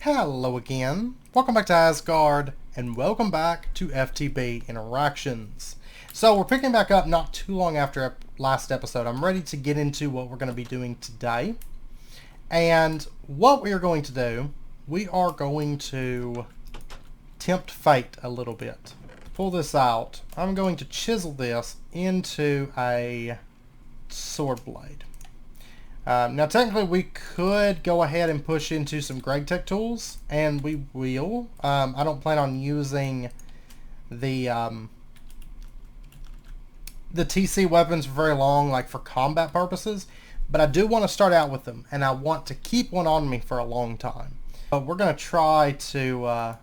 Hello again, welcome back to Asgard, and welcome back to FTB Interactions. So we're picking back up not too long after last episode. I'm ready to get into what we're going to be doing today. And what we are going to do, we are going to tempt fate a little bit. Pull this out. I'm going to chisel this into a sword blade. Now technically we could go ahead and push into some Greg Tech tools, and we will. I don't plan on using the TC weapons for very long, like for combat purposes, but I do want to start out with them, and I want to keep one on me for a long time. But we're gonna try to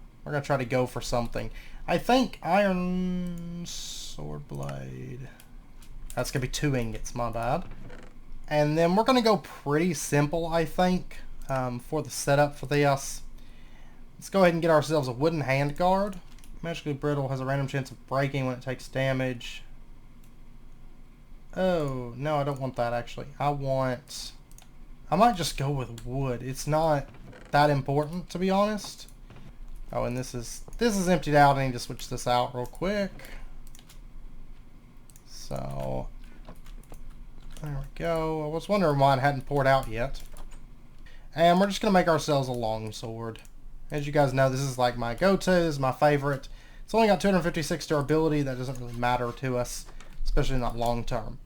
go for something. I think iron sword blade. That's gonna be 2 ingots, my bad. And then we're going to go pretty simple, I think, for the setup for this. Let's go ahead and get ourselves a wooden handguard. Magically brittle, has a random chance of breaking when it takes damage. Oh, no, I don't want that, actually. I might just go with wood. It's not that important, to be honest. Oh, and this is emptied out. I need to switch this out real quick. So there we go. I was wondering why it hadn't poured out yet. And we're just going to make ourselves a longsword. As you guys know, this is like my go-to. This is my favorite. It's only got 256 durability. That doesn't really matter to us, especially not long-term.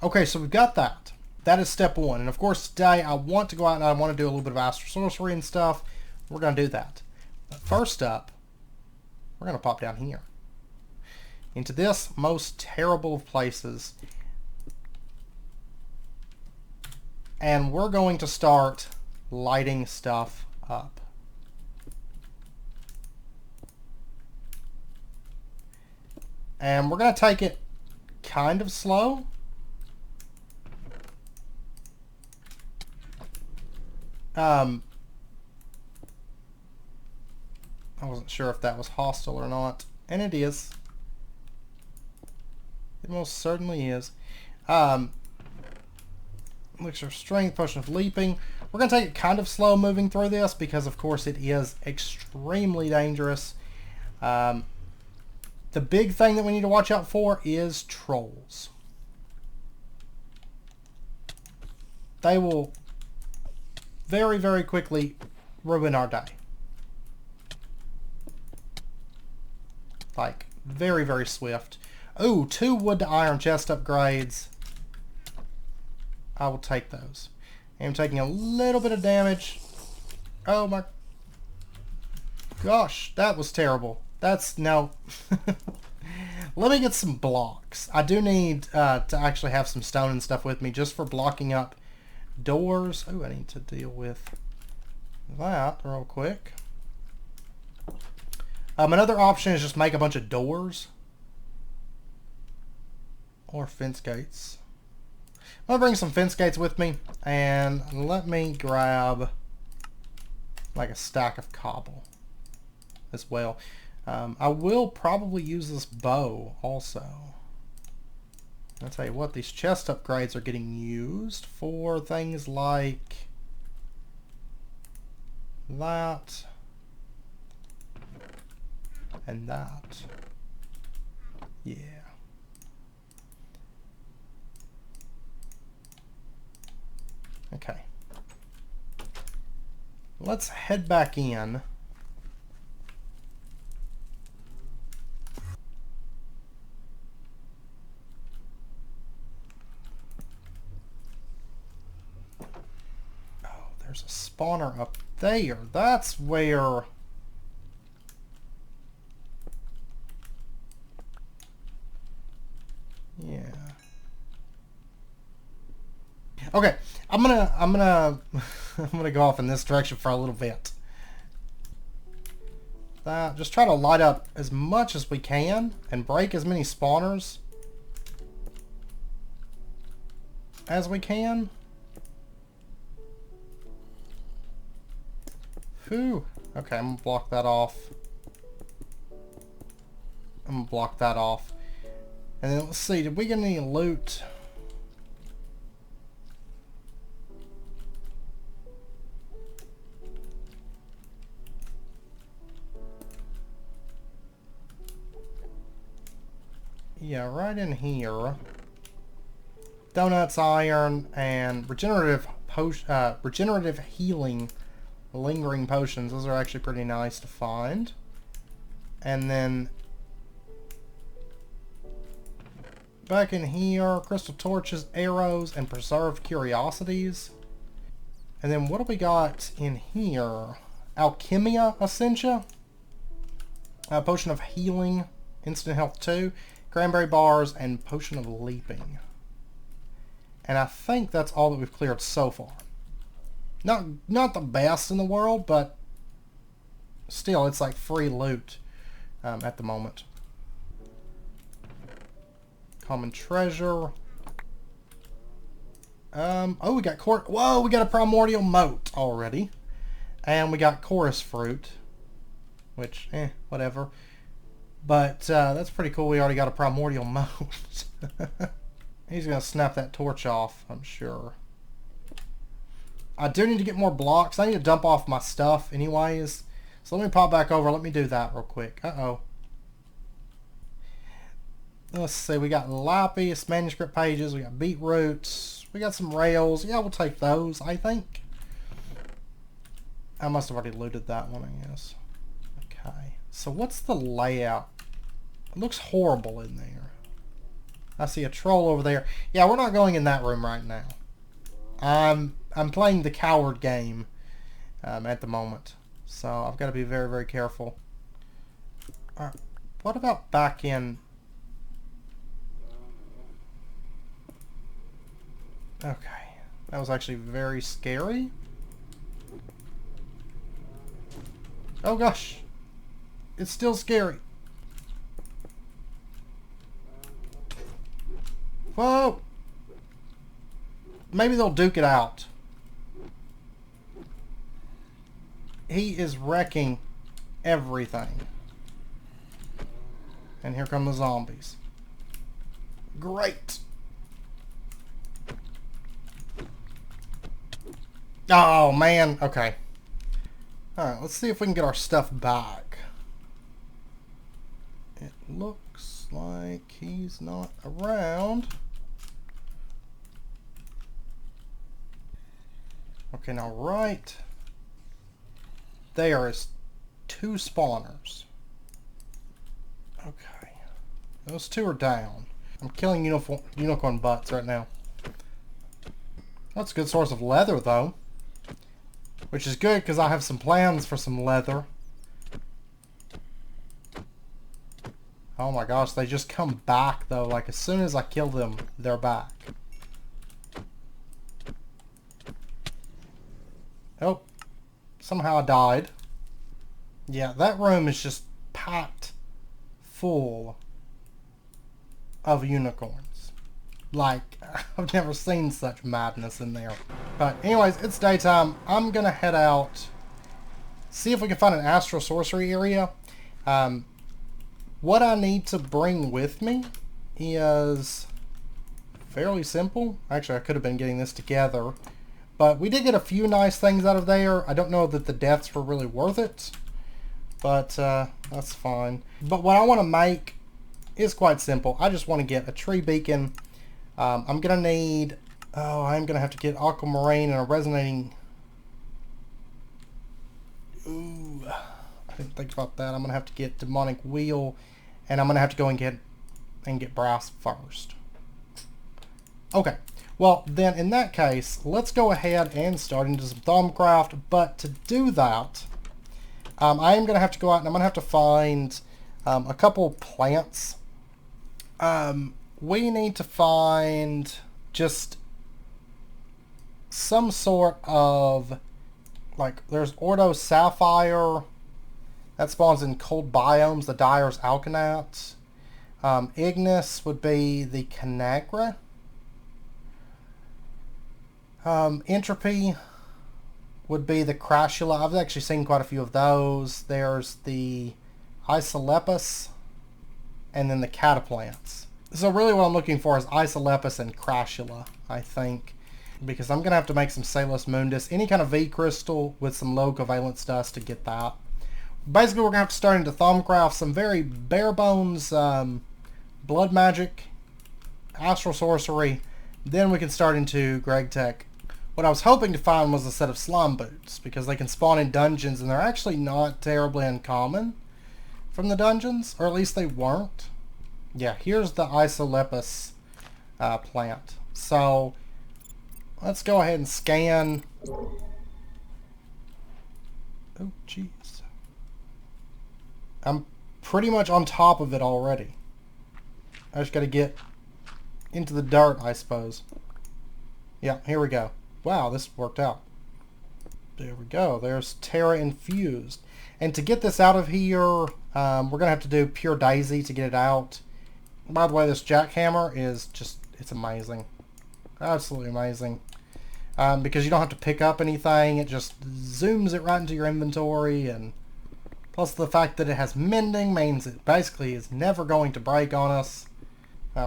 Okay, so we've got that. That is step one. And of course, today I want to go out and I want to do a little bit of astral sorcery and stuff. We're going to do that. But first up, we're going to pop down here into this most terrible of places. And we're going to start lighting stuff up. And we're going to take it kind of slow. I wasn't sure if that was hostile or not. And it is. It most certainly is. Elixir of Strength, Potion of Leaping. We're going to take it kind of slow moving through this because, of course, it is extremely dangerous. The big thing that we need to watch out for is trolls. They will very, very quickly ruin our day. Like, very, very swift. Ooh, 2 wood to iron chest upgrades. I will take those. I'm taking a little bit of damage. Oh my gosh, that was terrible. That's now. Let me get some blocks. I do need to actually have some stone and stuff with me just for blocking up doors. Oh, I need to deal with that real quick. Another option is just make a bunch of doors or fence gates. I'm going to bring some fence gates with me, and let me grab like a stack of cobble as well. I will probably use this bow also. I'll tell you what, these chest upgrades are getting used for things like that and that. Yeah. Okay. Let's head back in. Oh, there's a spawner up there. That's where... Yeah. Okay, I'm gonna go off in this direction for a little bit. Just try to light up as much as we can and break as many spawners as we can. Whew. Okay, I'm gonna block that off. I'm gonna block that off. And then let's see, did we get any loot? Yeah, right in here. Donuts, iron, and regenerative healing, lingering potions. Those are actually pretty nice to find. And then back in here, crystal torches, arrows, and preserved curiosities. And then what do we got in here? Alchemia Essentia. Potion of healing, instant health 2, cranberry bars, and potion of leaping. And I think that's all that we've cleared so far. Not the best in the world, but still, it's like free loot at the moment. Common treasure. Oh, we got whoa, we got a primordial moat already. And we got chorus fruit. Which, whatever. But that's pretty cool. We already got a primordial moat. He's going to snap that torch off, I'm sure. I do need to get more blocks. I need to dump off my stuff anyways. So let me pop back over. Let me do that real quick. Uh-oh. Let's see. We got lapis, manuscript pages. We got beetroots. We got some rails. Yeah, we'll take those, I think. I must have already looted that one, I guess. Okay. So what's the layout? It looks horrible in there. I see a troll over there. Yeah, we're not going in that room right now. I'm playing the coward game at the moment. So I've got to be very, very careful. Alright, what about back in... Okay. That was actually very scary. Oh gosh. It's still scary. Whoa! Maybe they'll duke it out. He is wrecking everything. And here come the zombies. Great! Oh, man. Okay. Alright, let's see if we can get our stuff back. It looks like he's not around. Okay, now right there is 2 spawners. Okay. Those 2 are down. I'm killing unicorn butts right now. That's a good source of leather, though. Which is good, because I have some plans for some leather. Oh my gosh, they just come back, though. Like, as soon as I kill them, they're back. Oh. Somehow I died. Yeah, that room is just packed full of unicorns. Like, I've never seen such madness in there. But anyways, it's daytime. I'm going to head out, see if we can find an astral sorcery area. What I need to bring with me is fairly simple. Actually, I could have been getting this together. But we did get a few nice things out of there. I don't know that the deaths were really worth it. But that's fine. But what I want to make is quite simple. I just want to get a tree beacon. I'm going to need... Oh, I'm going to have to get aquamarine and a resonating... Ooh, I didn't think about that. I'm going to have to get demonic wheel. And I'm going to have to go and get brass first. Okay. Well, then in that case, let's go ahead and start into some Thaumcraft. But to do that, I am going to have to go out and I'm going to have to find a couple plants. We need to find just some sort of, like, there's Ordo Sapphire. That spawns in cold biomes, the Dyer's Alkanat. Ignis would be the Canagra. Entropy would be the Crassula. I've actually seen quite a few of those. There's the Isolepis and then the Cataplants. So really what I'm looking for is Isolepis and Crassula, I think. Because I'm going to have to make some Salus Mundus. Any kind of V crystal with some low covalence dust to get that. Basically we're going to have to start into Thaumcraft. Some very bare bones blood magic, astral sorcery, then we can start into Greg Tech. What I was hoping to find was a set of slime boots, because they can spawn in dungeons, and they're actually not terribly uncommon from the dungeons, or at least they weren't. Yeah, here's the Isolepis plant. So let's go ahead and scan. Oh, jeez. I'm pretty much on top of it already. I just got to get into the dirt, I suppose. Yeah, here we go. Wow, this worked out. There we go. There's Terra Infused. And to get this out of here, we're going to have to do Pure Daisy to get it out. By the way, this jackhammer is just, it's amazing. Absolutely amazing. Because you don't have to pick up anything. It just zooms it right into your inventory. And plus the fact that it has mending means it basically is never going to break on us.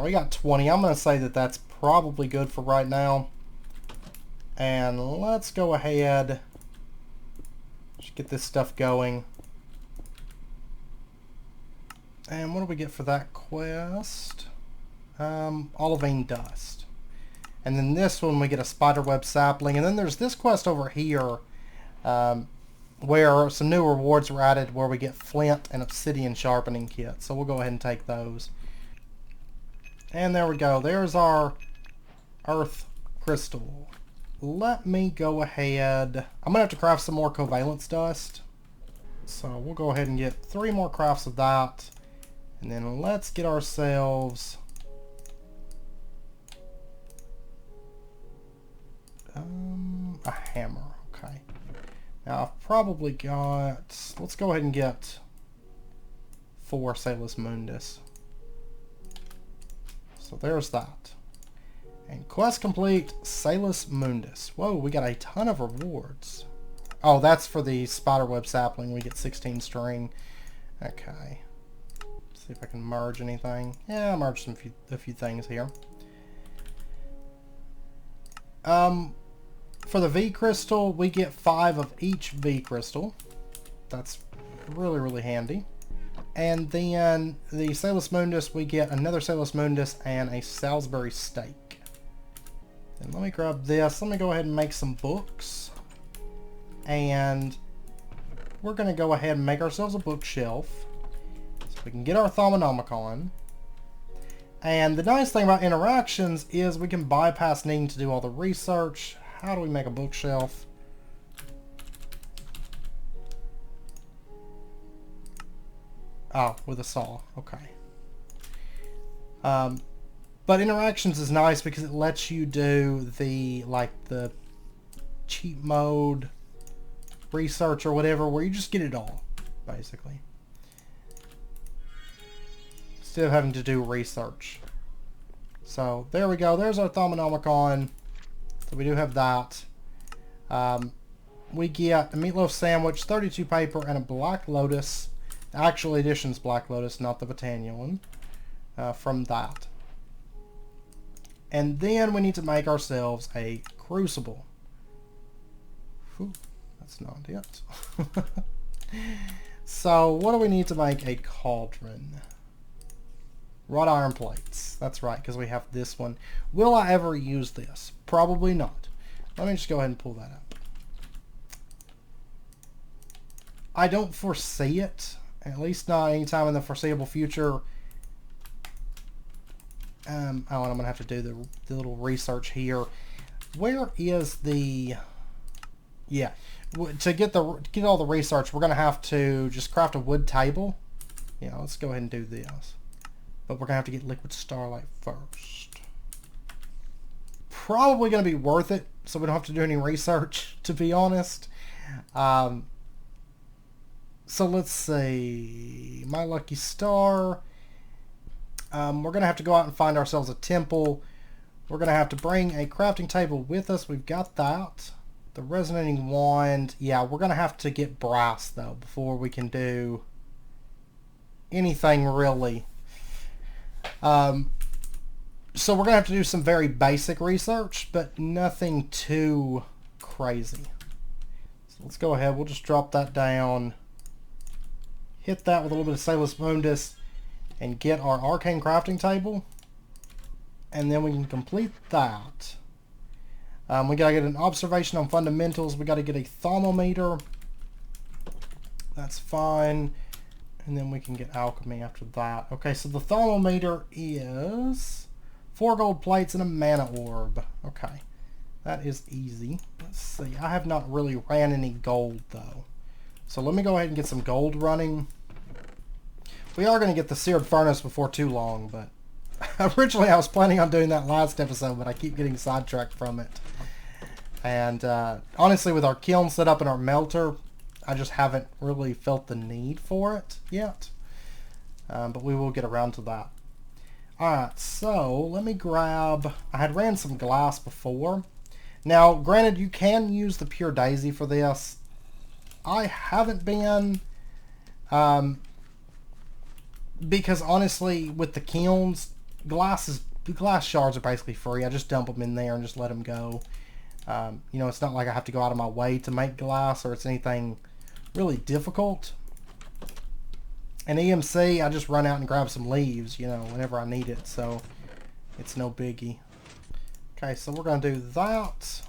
We got 20. I'm going to say that that's probably good for right now. And let's go ahead. Just get this stuff going. And what do we get for that quest? Olivine Dust. And then this one we get a spiderweb sapling. And then there's this quest over here where some new rewards were added where we get Flint and Obsidian Sharpening Kit. So we'll go ahead and take those. And there we go. There's our Earth Crystal. Let me go ahead. I'm going to have to craft some more Covalence Dust. So we'll go ahead and get 3 more crafts of that. And then let's get ourselves a hammer. Okay. Now I've probably got, let's go ahead and get 4 Salus Mundus. So there's that. And quest complete, Salus Mundus. Whoa, we got a ton of rewards. Oh, that's for the spiderweb sapling. We get 16 string. Okay. See if I can merge anything. Yeah, I merged a few things here. For the V crystal, we get 5 of each V crystal. That's really, really handy. And then the Salus Mundus, we get another Salus Mundus and a Salisbury steak. And let me grab this. Let me go ahead and make some books. And we're going to go ahead and make ourselves a bookshelf. So we can get our Thaumonomicon. And the nice thing about interactions is we can bypass needing to do all the research. How do we make a bookshelf? Oh, with a saw. Okay. But interactions is nice because it lets you do the cheat mode research or whatever, where you just get it all, basically. Instead of having to do research. So there we go. There's our Thaumonomicon. So we do have that. We get a meatloaf sandwich, 32 paper, and a Black Lotus. The actual edition's Black Lotus, not the Britannia one. From that. And then we need to make ourselves a Crucible. Whew, that's not it. So what do we need to make a cauldron? Wrought iron plates. That's right, because we have this one. Will I ever use this? Probably not. Let me just go ahead and pull that up. I don't foresee it. At least not anytime in the foreseeable future. Oh, and I'm going to have to do the little research here. Where is the... Yeah. To get all the research, we're going to have to just craft a wood table. Yeah, let's go ahead and do this. But we're going to have to get liquid Starlight first. Probably going to be worth it, so we don't have to do any research, to be honest. So let's see. My lucky star. We're going to have to go out and find ourselves a temple. We're going to have to bring a crafting table with us. We've got that. The resonating wand. Yeah, we're going to have to get brass, though, before we can do anything, really. So we're going to have to do some very basic research, but nothing too crazy. So let's go ahead. We'll just drop that down. Hit that with a little bit of Salus Mundus. and get our arcane crafting table. And then we can complete that. We gotta get an observation on fundamentals. We gotta get a thermometer. That's fine. And then we can get alchemy after that. Okay, so the thermometer is 4 gold plates and a mana orb. Okay, that is easy. Let's see. I have not really ran any gold though. So let me go ahead and get some gold running. We are going to get the Seared Furnace before too long, but originally I was planning on doing that last episode, but I keep getting sidetracked from it. And honestly, with our kiln set up and our melter, I just haven't really felt the need for it yet. But we will get around to that. Alright, so let me grab... I had ran some glass before. Now, granted, you can use the pure daisy for this. I haven't been... because honestly, with the kilns, glass shards are basically free. I just dump them in there and just let them go. You know, it's not like I have to go out of my way to make glass or it's anything really difficult. And EMC, I just run out and grab some leaves, you know, whenever I need it. So it's no biggie. Okay, so we're going to do that.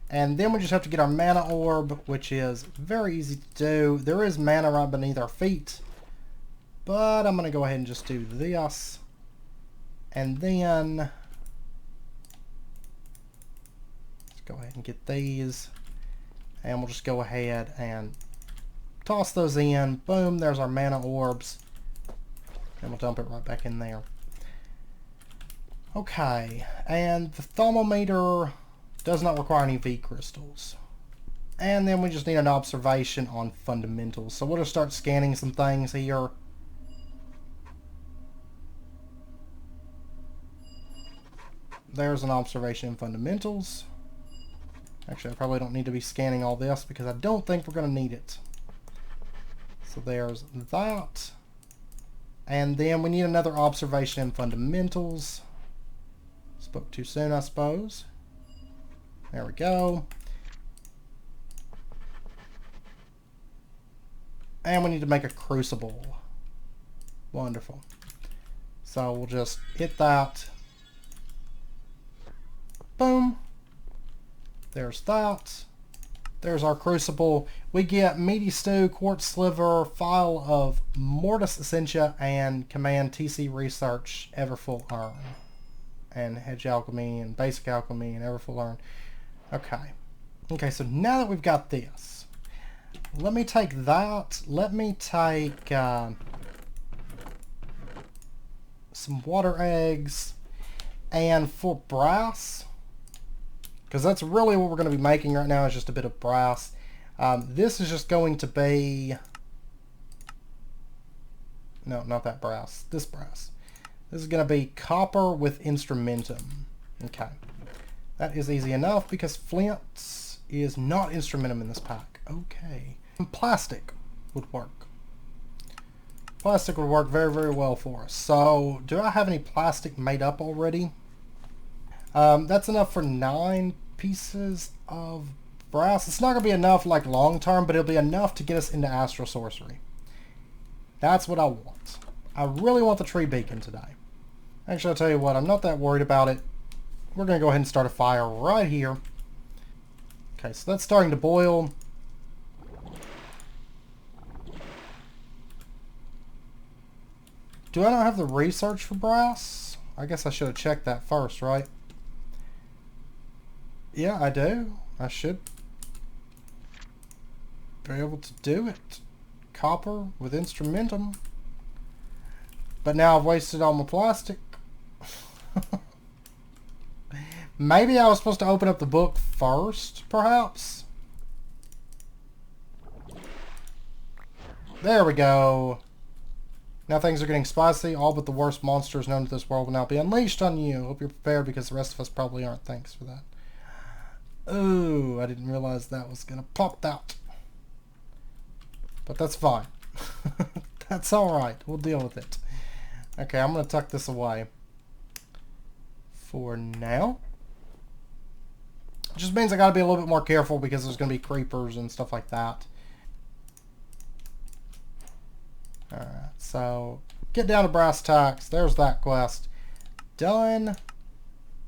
And then we just have to get our mana orb, which is very easy to do. There is mana right beneath our feet. But I'm going to go ahead and just do this. And then... let's go ahead and get these. And we'll just go ahead and toss those in. Boom, there's our mana orbs. And we'll dump it right back in there. Okay, and the thermometer does not require any V crystals. And then we just need an observation on fundamentals. So we'll just start scanning some things here. There's an observation in fundamentals. Actually, I probably don't need to be scanning all this because I don't think we're going to need it. So there's that. And then we need another observation in fundamentals. Spoke too soon, I suppose. There we go. And we need to make a crucible. Wonderful. So we'll just hit that. Boom. There's that. There's our crucible. We get meaty stew, quartz sliver, file of mortis essentia, and command TC research everfull urn. And hedge alchemy and basic alchemy and everfull urn. Okay. Okay, so now that we've got this, let me take that. Let me take some water eggs. And for brass, because that's really what we're going to be making right now, is just a bit of brass. This is just going to be... no, not that brass. This brass. This is going to be copper with instrumentum. Okay. That is easy enough because flint is not instrumentum in this pack. Okay. And plastic would work. Plastic would work very, very well for us. So, do I have any plastic made up already? That's enough for 9 pieces of brass. It's not going to be enough like long term, but it'll be enough to get us into astral sorcery. That's what I want. I really want the tree beacon today. Actually, I'll tell you what, I'm not that worried about it. We're going to go ahead and start a fire right here. Okay, so that's starting to boil. Do I not have the research for brass? I guess I should have checked that first, right? Yeah, I do. I should be able to do it. Copper with instrumentum. But now I've wasted all my plastic. Maybe I was supposed to open up the book first, perhaps? There we go. Now things are getting spicy. All but the worst monsters known to this world will now be unleashed on you. Hope you're prepared because the rest of us probably aren't. Thanks for that. Ooh, I didn't realize that was going to pop out. But that's fine. That's alright. We'll deal with it. Okay, I'm going to tuck this away for now. It just means I got to be a little bit more careful because there's going to be creepers and stuff like that. Alright, so get down to brass tacks. There's that quest. Done.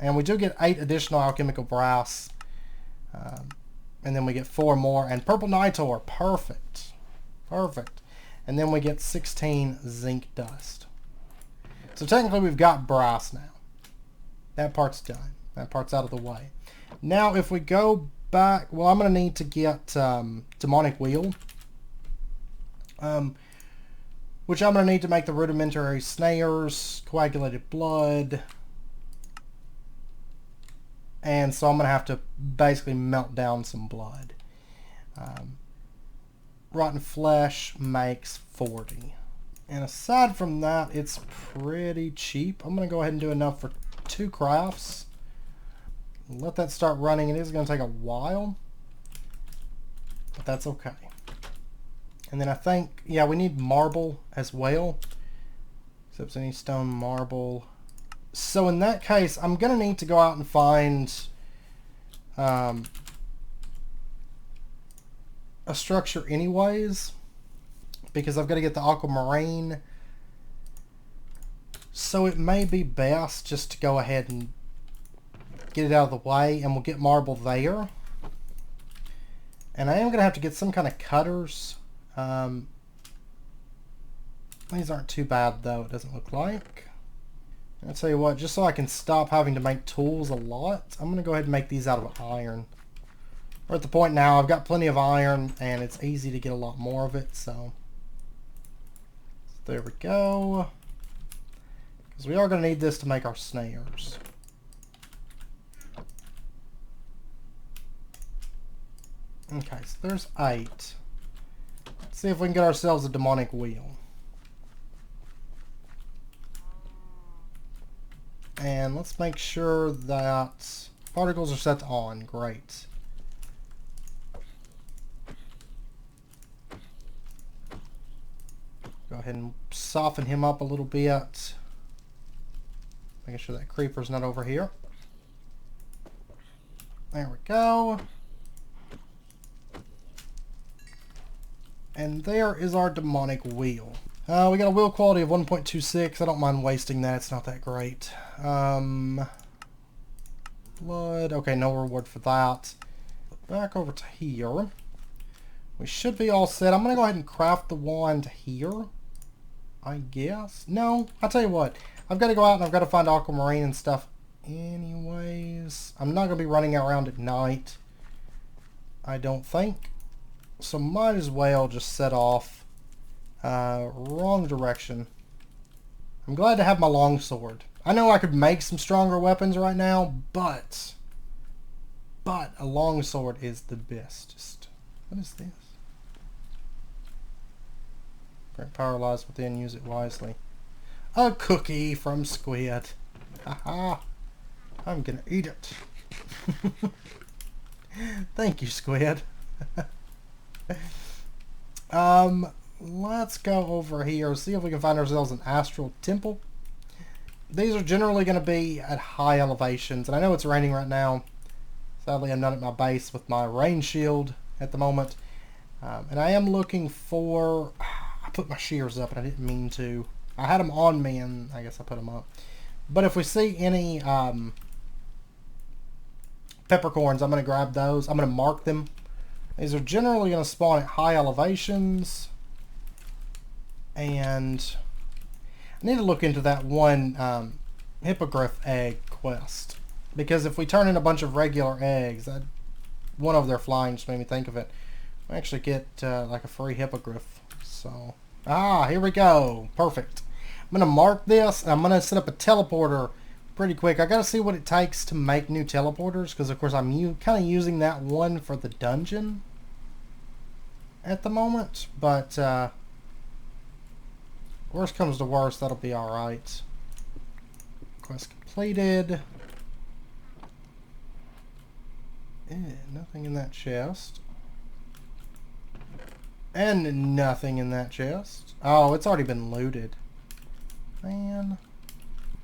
And we do get 8 additional alchemical brass. And then we get 4 more. And purple nitor. Perfect. Perfect. And then we get 16 zinc dust. So technically we've got brass now. That part's done. That part's out of the way. Now if we go back, well, I'm going to need to get demonic wheel. Which I'm going to need to make the rudimentary snares, coagulated blood. And so I'm going to have to basically melt down some blood. Rotten flesh makes 40. And aside from that, it's pretty cheap. I'm going to go ahead and do enough for 2 crafts. Let that start running. It is going to take a while. But that's okay. And then I think, yeah, we need marble as well. Except any stone, marble. So in that case, I'm going to need to go out and find a structure anyways. Because I've got to get the aquamarine. So it may be best just to go ahead and get it out of the way. And we'll get marble there. And I am going to have to get some kind of cutters. These aren't too bad though, it doesn't look like. I'll tell you what, just so I can stop having to make tools a lot, I'm going to go ahead and make these out of iron. We're at the point now, I've got plenty of iron and it's easy to get a lot more of it, so there we go. Because we are going to need this to make our snares. Okay, so there's 8. Let's see if we can get ourselves a demonic wheel. And let's make sure that particles are set to on. Great. Go ahead and soften him up a little bit. Making sure that creeper's not over here. There we go. And there is our demonic wheel. We got a wheel quality of 1.26. I don't mind wasting that. It's not that great. Blood. Okay, no reward for that. Back over to here. We should be all set. I'm going to go ahead and craft the wand here. I guess. No, I'll tell you what. I've got to go out and I've got to find aquamarine and stuff anyways. I'm not going to be running around at night. I don't think. So might as well just set off. Wrong direction. I'm glad to have my longsword. I know I could make some stronger weapons right now, but a longsword is the best. What is this? Great power lies within, use it wisely. A cookie from Squid. Haha. I'm gonna eat it. Thank you, Squid. Let's go over here, see if we can find ourselves an Astral Temple. These are generally going to be at high elevations, and I know it's raining right now. Sadly, I'm not at my base with my rain shield at the moment. And I am looking for... I put my shears up, and I didn't mean to. I had them on me, and I guess I put them up. But if we see any peppercorns, I'm going to grab those. I'm going to mark them. These are generally going to spawn at high elevations. And I need to look into that one Hippogriff Egg Quest. Because if we turn in a bunch of regular eggs, one of their flying just made me think of it. We actually get like a free hippogriff. So, here we go. Perfect. I'm going to mark this, and I'm going to set up a teleporter pretty quick. I got to see what it takes to make new teleporters, because of course I'm kind of using that one for the dungeon at the moment. But worst comes to worst, that'll be alright. Quest completed. Nothing in that chest. And nothing in that chest. Oh, it's already been looted. Man.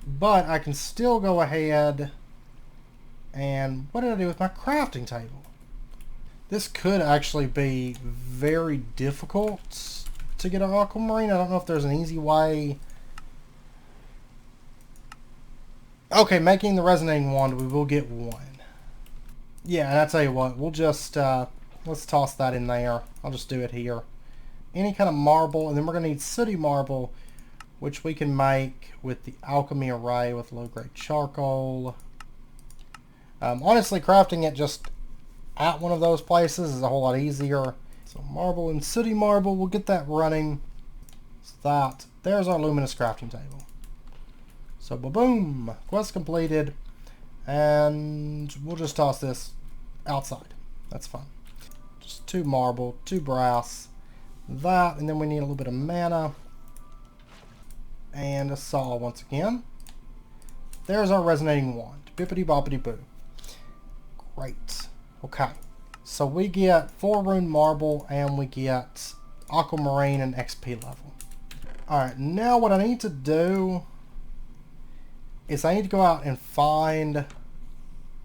But I can still go ahead and... What did I do with my crafting table? This could actually be very difficult to get our aquamarine. I don't know if there's an easy way. Okay, making the resonating wand, we will get one. Yeah, and I tell you what, we'll just, let's toss that in there. I'll just do it here. Any kind of marble, and then we're going to need sooty marble, which we can make with the alchemy array with low-grade charcoal. Honestly, crafting it just at one of those places is a whole lot easier. So marble and sooty marble, we'll get that running. So there's our luminous crafting table. So boom, quest completed, and we'll just toss this outside. That's fine. Just 2 marble, 2 brass, that, and then we need a little bit of mana and a saw once again. There's our resonating wand. Bippity boppity boo. Great. Okay. So we get 4 rune marble and we get aquamarine and XP level. Alright, now what I need to do is I need to go out and find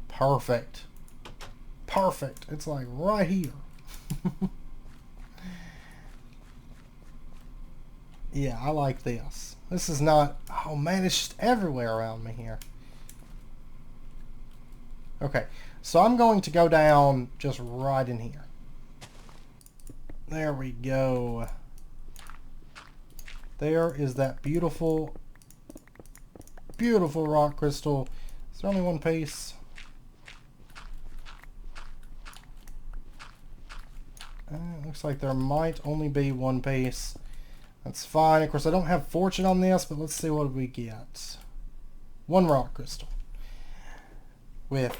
perfect. It's like right here. Yeah, I like this. This is not... Oh man, it's just everywhere around me here. Okay, so I'm going to go down just right in here. There we go. There is that beautiful, beautiful rock crystal. Is there only one piece? Looks like there might only be one piece. That's fine. Of course, I don't have fortune on this, but let's see what we get. 1 rock crystal with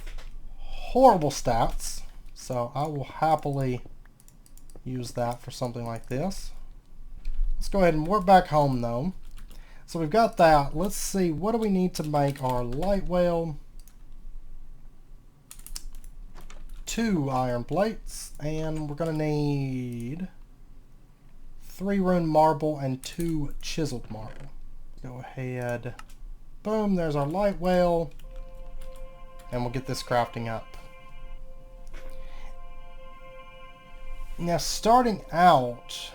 horrible stats, so I will happily use that for something like this. Let's go ahead and warp back home though. So we've got that. Let's see, what do we need to make our light whale? 2 iron plates, and we're gonna need 3 rune marble and 2 chiseled marble. Go ahead, boom, there's our light whale, and we'll get this crafting up. Now starting out,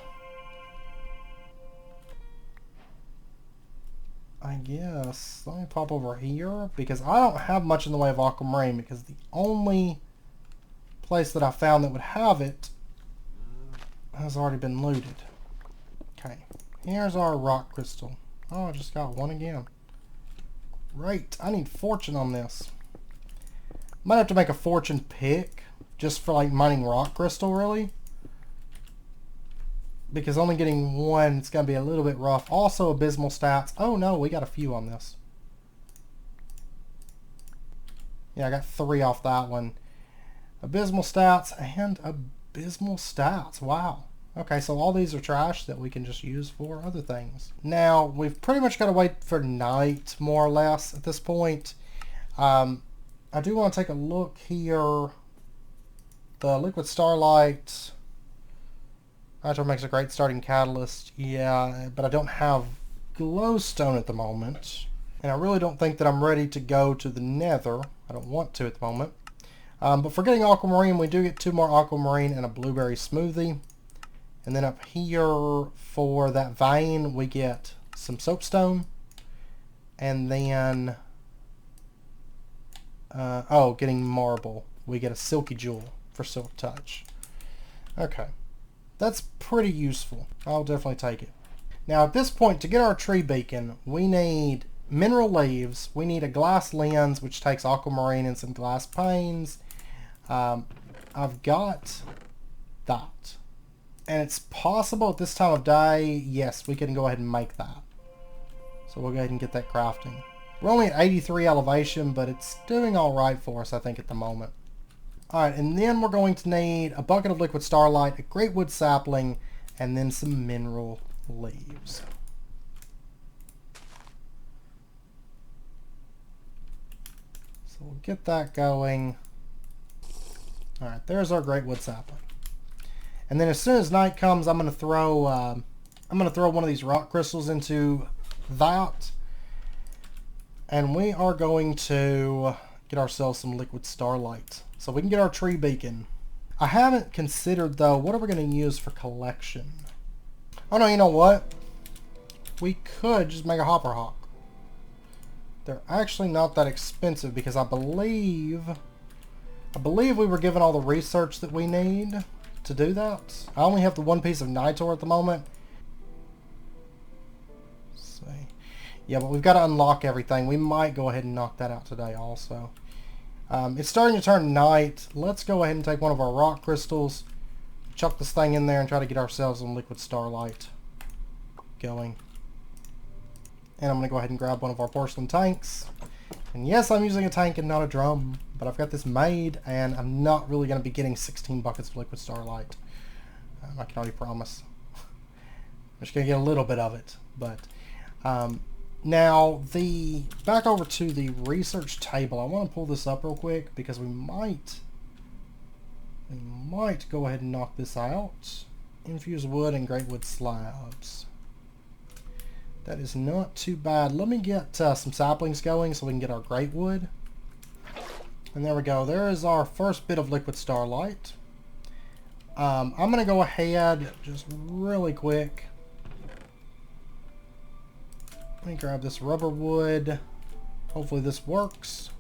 I guess, let me pop over here, because I don't have much in the way of aquamarine, because the only place that I found that would have it has already been looted. Okay, here's our rock crystal. Oh, I just got 1 again. Great, I need fortune on this. Might have to make a fortune pick, just for like mining rock crystal really. Because only getting 1, it's going to be a little bit rough. Also abysmal stats. Oh no, we got a few on this. Yeah, I got 3 off that one. Abysmal stats and abysmal stats. Wow. Okay, so all these are trash that we can just use for other things. Now, we've pretty much got to wait for night, more or less, at this point. I do want to take a look here. The liquid starlight... Astral makes a great starting catalyst. Yeah, but I don't have glowstone at the moment. And I really don't think that I'm ready to go to the nether. I don't want to at the moment. But for getting aquamarine, we do get 2 more aquamarine and a blueberry smoothie. And then up here for that vein, we get some soapstone. And then, getting marble. We get a silky jewel for silk touch. Okay. That's pretty useful. I'll definitely take it. Now at this point, to get our tree beacon, we need mineral leaves. We need a glass lens, which takes aquamarine and some glass panes. I've got that. And it's possible at this time of day, yes, we can go ahead and make that. So we'll go ahead and get that crafting. We're only at 83 elevation, but it's doing alright for us, I think, at the moment. Alright, and then we're going to need a bucket of liquid starlight, a great wood sapling, and then some mineral leaves. So we'll get that going. Alright, there's our great wood sapling. And then as soon as night comes, I'm gonna throw one of these rock crystals into that. And we are going to get ourselves some liquid starlight, so we can get our tree beacon. I haven't considered though, what are we going to use for collection? Oh no, you know what? We could just make a hopper hawk. They're actually not that expensive because I believe we were given all the research that we need to do that. I only have the one piece of Nitor at the moment. Let's see. Yeah, but we've got to unlock everything. We might go ahead and knock that out today also. It's starting to turn night. Let's go ahead and take one of our rock crystals, chuck this thing in there, and try to get ourselves some liquid starlight going. And I'm going to go ahead and grab one of our porcelain tanks. And yes, I'm using a tank and not a drum, but I've got this made, and I'm not really going to be getting 16 buckets of liquid starlight. I can already promise. I'm just going to get a little bit of it. But now, back over to the research table. I want to pull this up real quick because we might go ahead and knock this out. Infused wood and great wood slabs. That is not too bad. Let me get some saplings going so we can get our great wood. And there we go. There is our first bit of liquid starlight. I'm going to go ahead just really quick. Let me grab this rubber wood. Hopefully this works.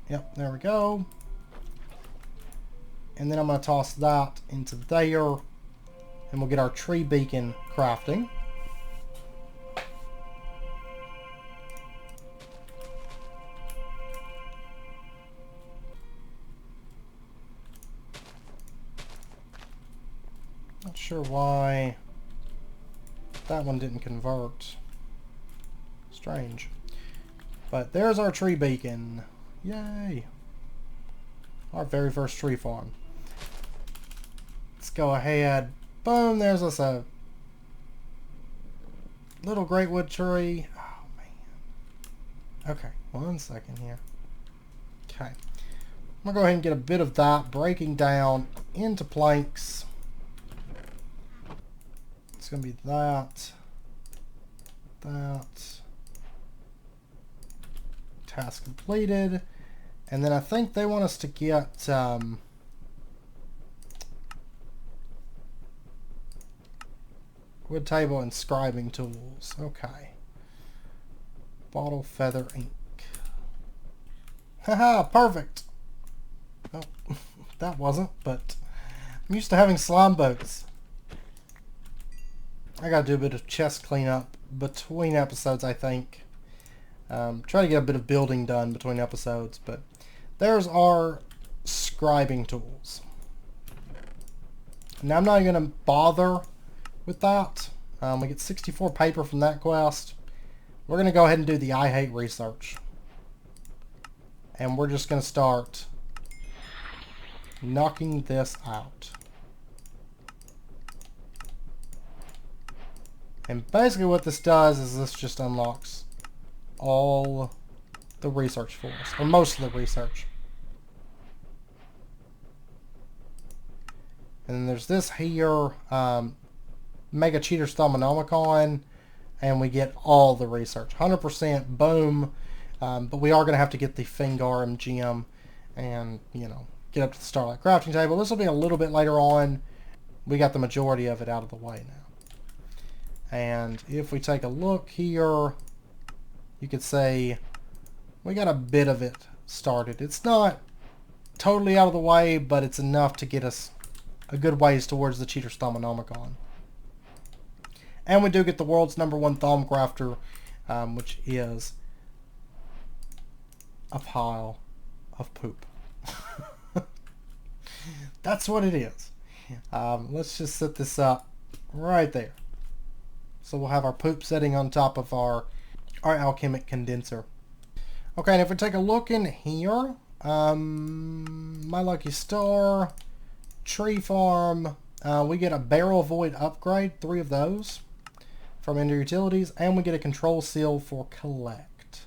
Yep, there we go. And then I'm going to toss that into there. And we'll get our tree beacon crafting. Not sure why that one didn't convert. Strange. But there's our tree beacon. Yay! Our very first tree farm. Let's go ahead. Boom! There's us a little great wood tree. Oh man. Okay, 1 second here. Okay. I'm gonna go ahead and get a bit of that breaking down into planks. It's going to be that. Task completed. And then I think they want us to get wood table and scribing tools. Okay. Bottle feather ink. Haha, perfect. Oh, that wasn't, but I'm used to having slime boats. I gotta do a bit of chest cleanup between episodes, I think. Try to get a bit of building done between episodes, but there's our scribing tools. Now I'm not even gonna bother with that. We get 64 paper from that quest. We're gonna go ahead and do the I hate research. And we're just gonna start knocking this out. And basically what this does is this just unlocks all the research for us, or most of the research. And then there's this here, Mega Cheater's Thumbonomicon, and we get all the research. 100%, boom. But we are going to have to get the Fingarum gem and, you know, get up to the Starlight crafting table. This will be a little bit later on. We got the majority of it out of the way now. And if we take a look here, you could say we got a bit of it started. It's not totally out of the way, but it's enough to get us a good ways towards the Cheater's Thumbonomicon. And we do get the world's #1 thumb crafter, which is a pile of poop. That's what it is. Let's just set this up right there. So we'll have our poop sitting on top of our alchemic condenser. Okay, and if we take a look in here, my lucky star, tree farm, we get a barrel void upgrade, 3 of those from Ender Utilities, and we get a control seal for collect.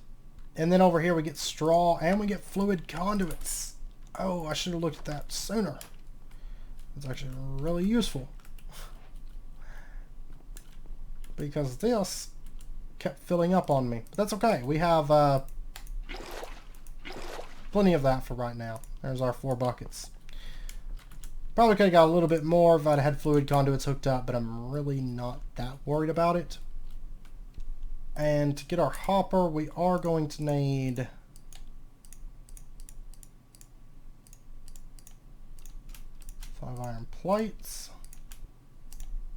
And then over here we get straw and we get fluid conduits. Oh, I should have looked at that sooner. It's actually really useful. Because this kept filling up on me. But that's okay. We have plenty of that for right now. There's our 4 buckets. Probably could have got a little bit more if I'd had fluid conduits hooked up, but I'm really not that worried about it. And to get our hopper, we are going to need 5 iron plates.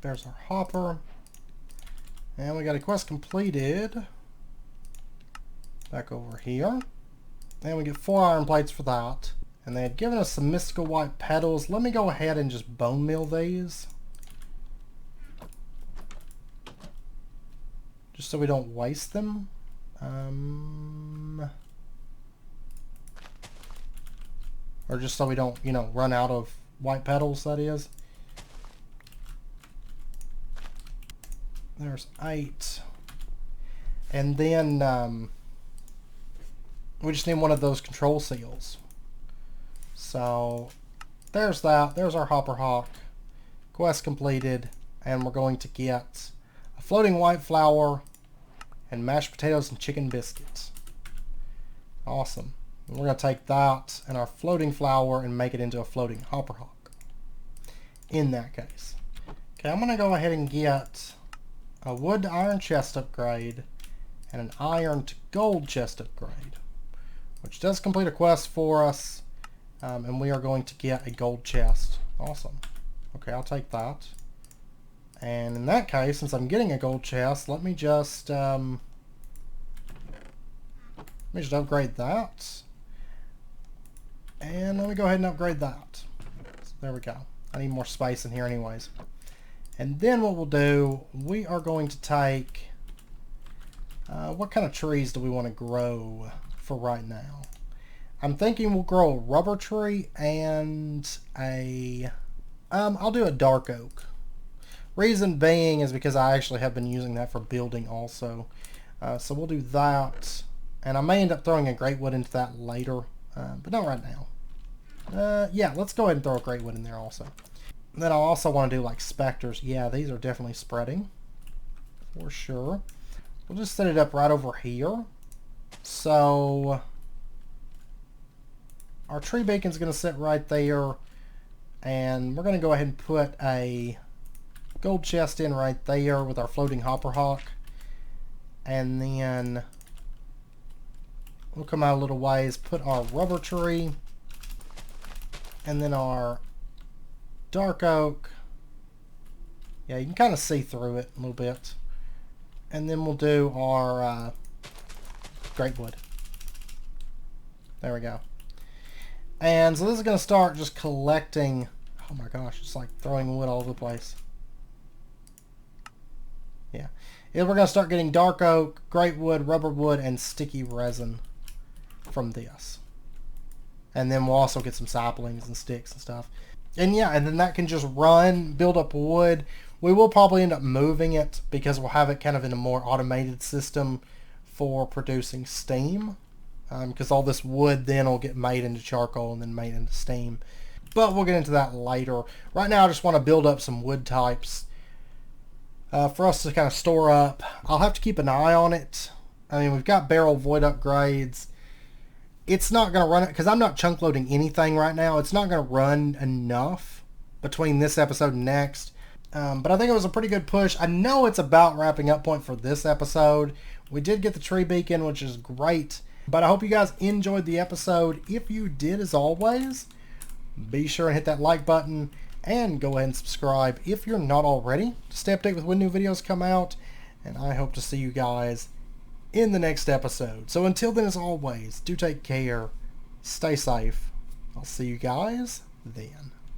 There's our hopper. And we got a quest completed. Back over here. And we get 4 iron plates for that. And they had given us some mystical white petals. Let me go ahead and just bone meal these. Just so we don't waste them. Or just so we don't, you know, run out of white petals, that is. There's 8. And then we just need one of those control seals. So there's that. There's our Hopper Hawk. Quest completed. And we're going to get a floating white flour and mashed potatoes and chicken biscuits. Awesome. And we're going to take that and our floating flour and make it into a floating Hopper Hawk. In that case. Okay, I'm going to go ahead and get a wood to iron chest upgrade and an iron to gold chest upgrade, which does complete a quest for us, and we are going to get a gold chest. Awesome. Okay, I'll take that. And in that case, since I'm getting a gold chest, let me just upgrade that. And let me go ahead and upgrade that. So there we go. I need more space in here anyways. And then what we'll do, we are going to take, what kind of trees do we want to grow for right now? I'm thinking we'll grow a rubber tree and I'll do a dark oak. Reason being is because I actually have been using that for building also. So we'll do that. And I may end up throwing a great wood into that later, but not right now. Yeah, let's go ahead and throw a great wood in there also. Then I'll also want to do like specters. Yeah, these are definitely spreading for sure. We'll just set it up right over here. So our tree beacon's going to sit right there, and we're going to go ahead and put a gold chest in right there with our floating Hopper Hawk, and then we'll come out a little ways, put our rubber tree, and then our dark oak. Yeah, you can kind of see through it a little bit. And then we'll do our great wood. There we go. And so this is going to start just collecting. Oh my gosh, it's like throwing wood all over the place. Yeah. We're going to start getting dark oak, great wood, rubber wood, and sticky resin from this. And then we'll also get some saplings and sticks and stuff. And yeah, and then that can just run, build up wood. We will probably end up moving it because we'll have it kind of in a more automated system for producing steam. Because all this wood then will get made into charcoal and then made into steam. But we'll get into that later. Right now I just want to build up some wood types for us to kind of store up. I'll have to keep an eye on it. I mean, we've got barrel void upgrades. It's not going to run it because I'm not chunk loading anything right now. It's not going to run enough between this episode and next. But I think it was a pretty good push. I know it's about wrapping up point for this episode. We did get the tree beacon, which is great. But I hope you guys enjoyed the episode. If you did, as always, be sure and hit that like button and go ahead and subscribe if you're not already to stay updated with when new videos come out. And I hope to see you guys in the next episode. So until then, as always, do take care, stay safe. I'll see you guys then.